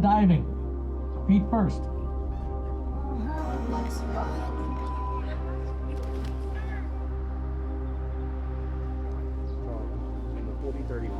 diving. Feet first. 40-30.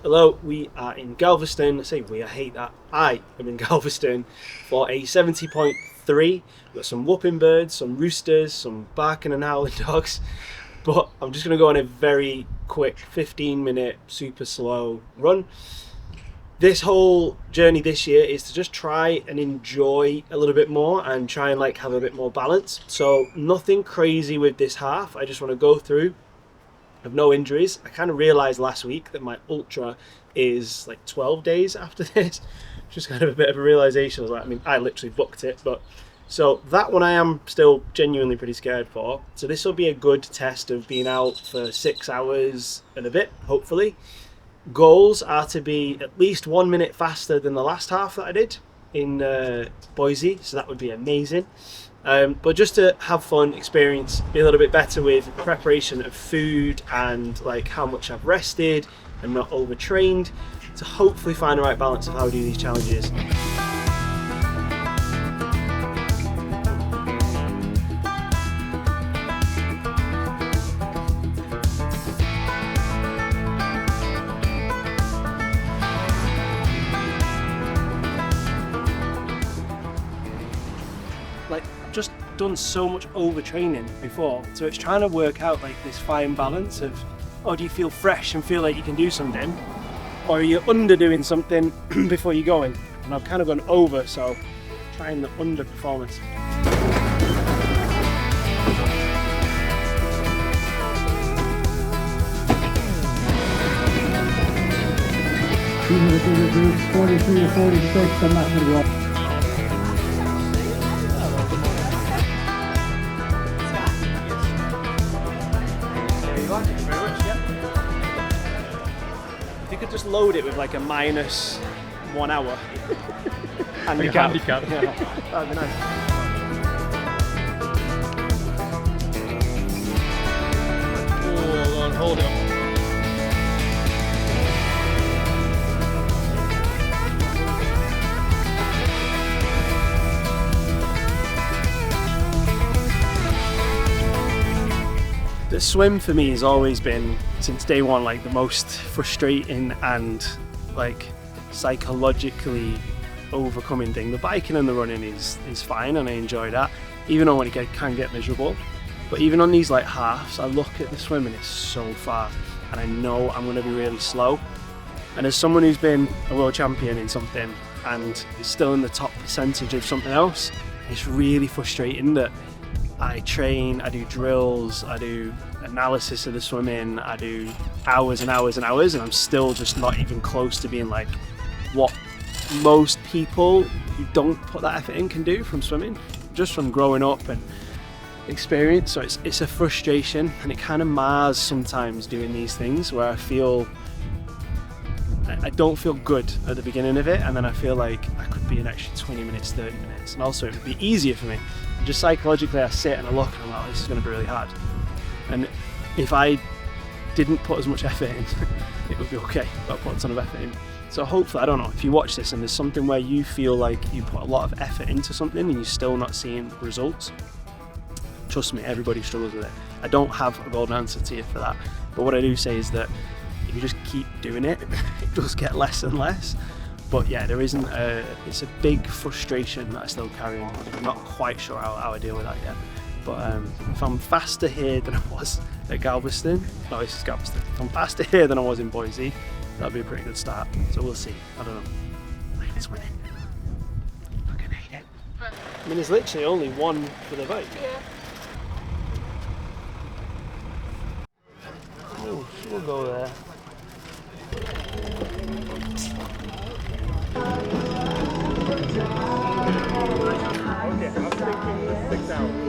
Hello, we are in Galveston. I say we, I hate that. I am in Galveston for a 70.3. We've got some whooping birds, some roosters, some barking and howling dogs. But I'm just going to go on a very quick 15-minute super slow run. This whole journey this year is to just try and enjoy a little bit more and try and like have a bit more balance. So nothing crazy with this half. I just want to go through. Have no injuries. I kind of realized last week that my ultra is like 12 days after this. Just kind of a bit of a realization. I was like, I mean, I literally booked it, but so that one I am still genuinely pretty scared for. So this will be a good test of being out for 6 hours and a bit, hopefully. Goals are to be at least 1 minute faster than the last half that I did in Boise, so that would be amazing. But just to have fun, experience, be a little bit better with preparation of food and like how much I've rested and not overtrained, to hopefully find the right balance of how I do these challenges. Like, just done so much overtraining before, so it's trying to work out like this fine balance of, oh, do you feel fresh and feel like you can do something, or are you underdoing something before you go in? And I've kind of gone over, so trying the under performance. These are the bigger groups, 43 to 46. I'm not going to go. If you could just load it with like a minus 1 hour handicap. Yeah, that'd be nice. Hold it. The swim for me has always been, since day one, like the most frustrating and like psychologically overcoming thing. The biking and the running is fine and I enjoy that, even though when it can get miserable. But even on these like halves, I look at the swimming, it's so far and I know I'm going to be really slow. And as someone who's been a world champion in something and is still in the top percentage of something else, it's really frustrating that I train, I do drills, I do analysis of the swimming, I do hours and hours and hours, and I'm still just not even close to being like what most people who don't put that effort in can do from swimming, just from growing up and experience. So it's a frustration, and it kind of mars sometimes doing these things where I don't feel good at the beginning of it, and then I feel like I could be an extra 20 minutes, 30 minutes, and also it would be easier for me. Just psychologically I sit and I look and I'm like, oh, this is going to be really hard. And if I didn't put as much effort in, it would be okay, but I put a ton of effort in. So hopefully, I don't know, if you watch this and there's something where you feel like you put a lot of effort into something and you're still not seeing results, trust me, everybody struggles with it. I don't have a golden answer to you for that. But what I do say is that if you just keep doing it, it does get less and less. But yeah, it's a big frustration that I still carry on. I'm not quite sure how I deal with that yet. But if I'm faster here than I was at Galveston, no, this is Galveston. If I'm faster here than I was in Boise, that'd be a pretty good start. So we'll see. I don't know. I hate this winning. I fucking hate it. I mean, there's literally only one for the bike. Yeah. we'll go there.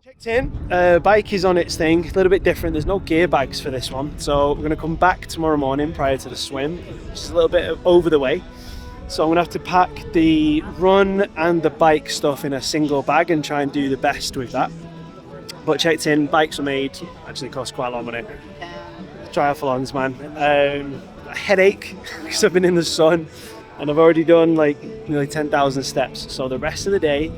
Checked in. Bike is on its thing. A little bit different. There's no gear bags for this one, so we're going to come back tomorrow morning prior to the swim, which is a little bit over the way. So I'm going to have to pack the run and the bike stuff in a single bag and try and do the best with that. But checked in. Bikes are made. Actually cost quite a lot of money. Triathlons, man. A headache because I've been in the sun. And I've already done like nearly 10,000 steps. So the rest of the day,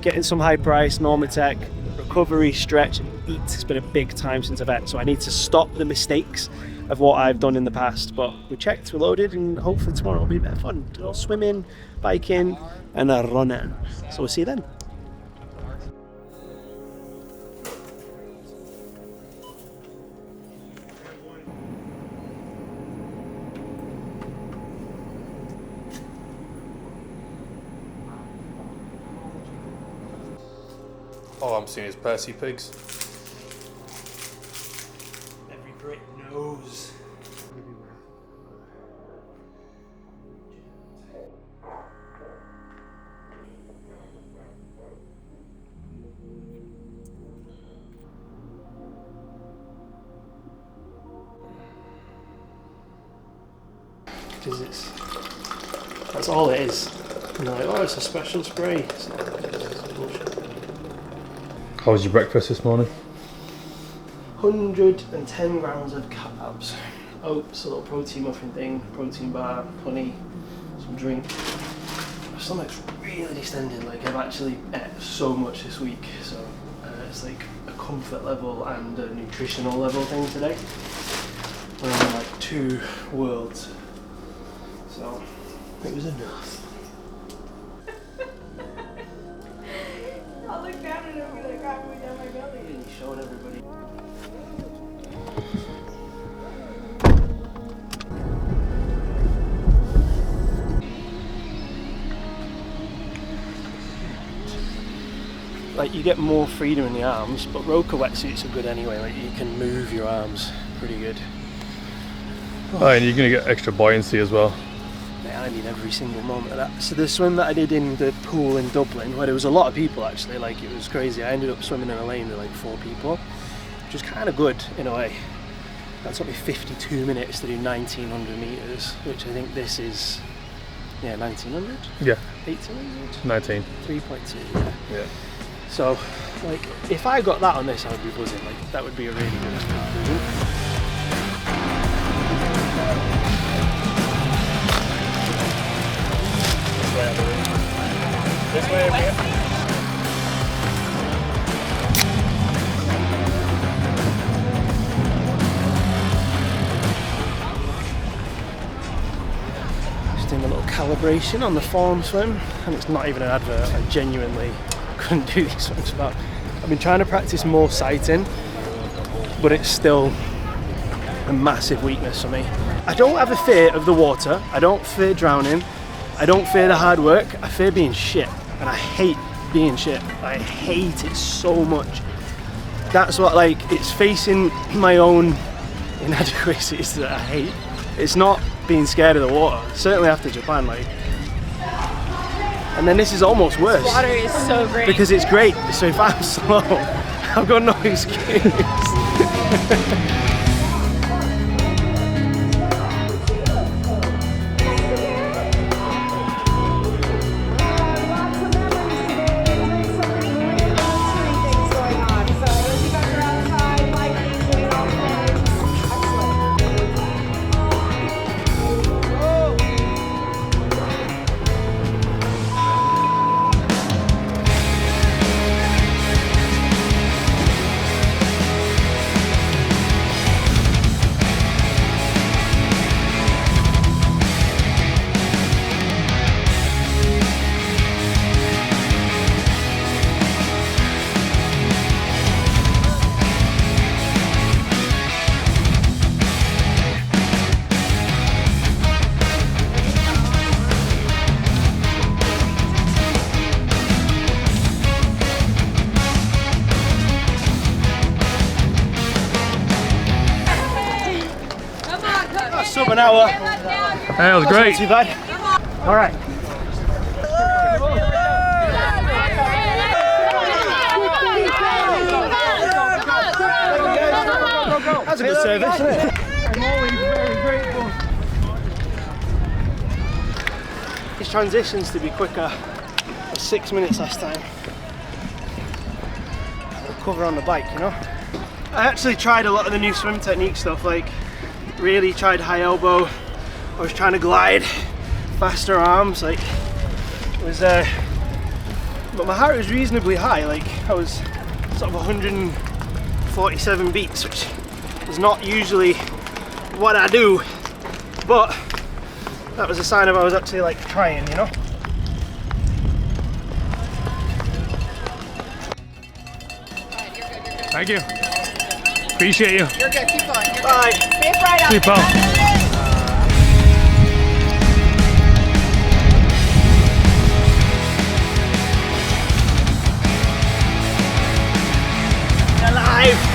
getting some high price, Normatec, recovery, stretch, eat. It's been a big time since I've ate. So I need to stop the mistakes of what I've done in the past. But we checked, we're loaded, and hopefully tomorrow will be a bit of fun. A little swimming, biking, and a running. So we'll see you then. All I'm seeing is Percy pigs. Every Brit knows. Because that's all it is. And they're like, oh, it's a special spray. It's not, it's bullshit. How was your breakfast this morning? 110 grams of carbs, oats, a little protein muffin thing, protein bar, honey, some drink. My stomach's really distended, like I've actually ate so much this week, so it's like a comfort level and a nutritional level thing today. We're in like two worlds, so it was enough. I'll look down and it'll be like halfway down my belly. And he's showing everybody. Like you get more freedom in the arms, but Roka wetsuits are good anyway. Like you can move your arms pretty good. Oh, and you're going to get extra buoyancy as well. Yeah, I need every single moment of that. So the swim that I did in the pool in Dublin, where there was a lot of people actually, like it was crazy. I ended up swimming in a lane with like 4 people, which was kind of good in a way. That took me 52 minutes to do 1900 meters, which I think this is, 1900? Yeah. 1800? 19. 3.2, yeah. Yeah. So, like, if I got that on this, I would be buzzing. Like, that would be a really good improvement. This way, over here. Just doing a little calibration on the form swim, and it's not even an advert. I genuinely couldn't do these swims without. I've been trying to practice more sighting, but it's still a massive weakness for me. I don't have a fear of the water. I don't fear drowning. I don't fear the hard work. I fear being shit, and I hate being shit. I hate it so much. That's what, like, it's facing my own inadequacies that I hate. It's not being scared of the water. Certainly after Japan, like. And then this is almost worse. This water is so great. Because it's great. So if I'm slow, I've got no excuse. sub an hour. That was great. Not too bad. All right. That's a good service, isn't it? I'm always very grateful. These transitions to be quicker. 6 minutes last time. Recover on the bike, you know. I actually tried a lot of the new swim technique stuff, like really tried high elbow. I was trying to glide, faster arms, like it was. But my heart was reasonably high. Like I was sort of 147 beats, which is not usually what I do, but that was a sign of I was actually like trying, you know. Thank you. Appreciate you. You're good. Keep going. You're Bye. good. Safe ride out. See you, pal. Alive.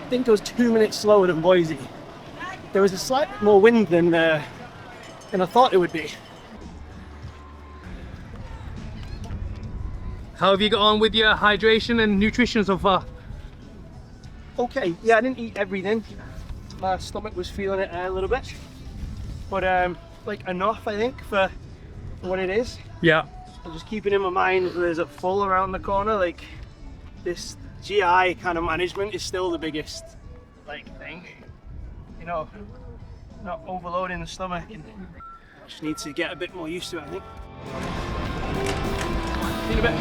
I think I was 2 minutes slower than Boise. There was a slight bit more wind than I thought it would be. How have you got on with your hydration and nutrition so far? Okay, yeah, I didn't eat everything. My stomach was feeling it a little bit, but like enough, I think, for what it is. Yeah. I'm just keeping in my mind there's a full around the corner. Like this GI kind of management is still the biggest like thing. You know, not overloading the stomach, and just need to get a bit more used to it, I think. See you in a bit.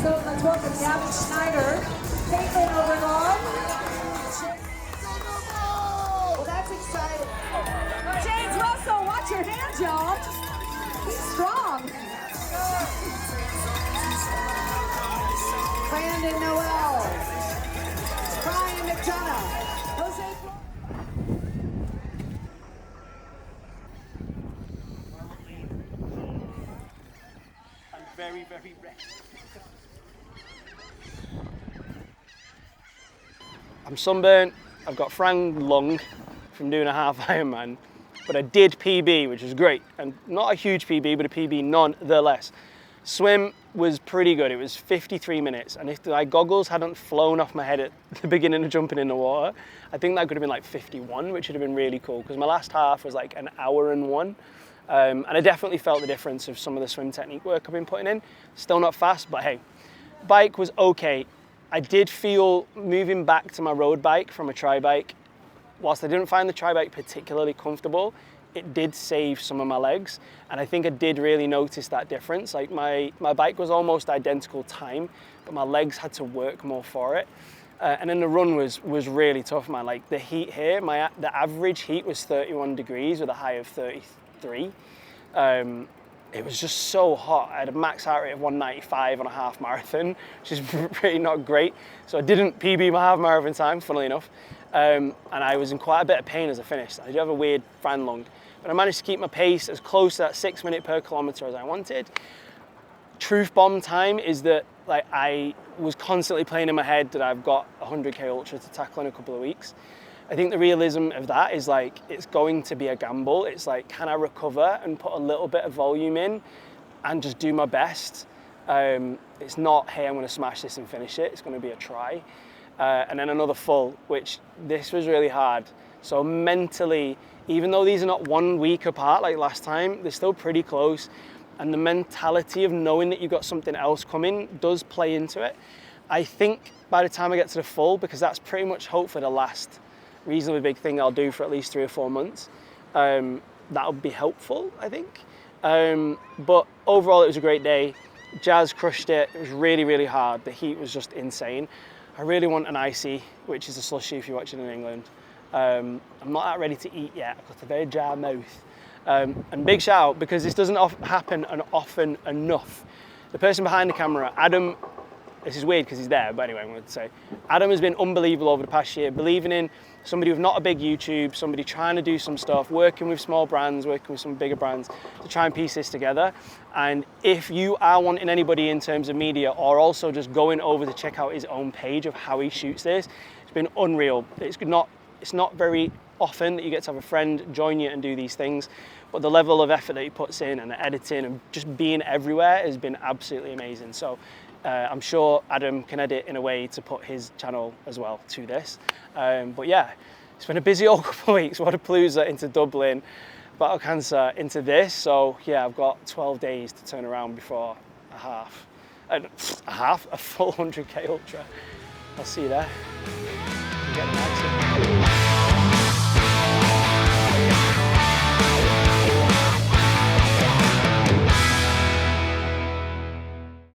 Let's welcome Gavin Schneider, Caitlin Overlong. Well, that's exciting. James Russell, watch your hands, y'all. He's strong. Brandon Noel, Brian McDonough, Jose. I'm very, very rested. I'm sunburnt, I've got frang lung from doing a half Ironman, but I did PB, which was great, and not a huge PB, but a PB nonetheless. Swim was pretty good. It was 53 minutes, and if my goggles hadn't flown off my head at the beginning of jumping in the water, I think that could have been like 51, which would have been really cool, because my last half was like an hour and one. And I definitely felt the difference of some of the swim technique work I've been putting in. Still not fast, but hey, bike was okay. I did feel moving back to my road bike from a tri-bike, whilst I didn't find the tri-bike particularly comfortable, it did save some of my legs. And I think I did really notice that difference. Like my bike was almost identical time, but my legs had to work more for it. And then the run was really tough, man. Like the heat here, the average heat was 31 degrees with a high of 33. It was just so hot. I had a max heart rate of 195 on a half marathon, which is really not great. So I didn't PB my half marathon time, funnily enough. And I was in quite a bit of pain as I finished. I do have a weird fan lung, but I managed to keep my pace as close to that 6 minute per kilometer as I wanted. Truth bomb time is that like I was constantly playing in my head that I've got a 100k ultra to tackle in a couple of weeks. I think the realism of that is like, it's going to be a gamble. It's like, can I recover and put a little bit of volume in and just do my best? It's not, hey, I'm gonna smash this and finish it. It's gonna be a try. And then another full, which this was really hard. So mentally, even though these are not 1 week apart like last time, they're still pretty close. And the mentality of knowing that you've got something else coming does play into it. I think by the time I get to the full, because that's pretty much hopefully the last reasonably big thing I'll do for at least 3 or 4 months, that'll be helpful, I think. But overall, it was a great day. Jazz crushed it. It was really, really hard. The heat was just insane. I really want an icy, which is a slushy if you're watching in England. I'm not that ready to eat yet. I've got a very dry mouth. And big shout out, because this doesn't happen often enough. The person behind the camera, Adam, this is weird because he's there, but anyway, I'm going to say, Adam has been unbelievable over the past year, believing in somebody with not a big YouTube, somebody trying to do some stuff, working with small brands, working with some bigger brands to try and piece this together. And if you are wanting anybody in terms of media, or also just going over to check out his own page of how he shoots this, it's been unreal. It's not very often that you get to have a friend join you and do these things, but the level of effort that he puts in and the editing and just being everywhere has been absolutely amazing. So I'm sure Adam can edit in a way to put his channel as well to this. But yeah, it's been a busy old couple of weeks. Wodapalooza into Dublin, Battle Cancer into this. So yeah, I've got 12 days to turn around before a full 100k ultra. I'll see you there. I'm getting an accent.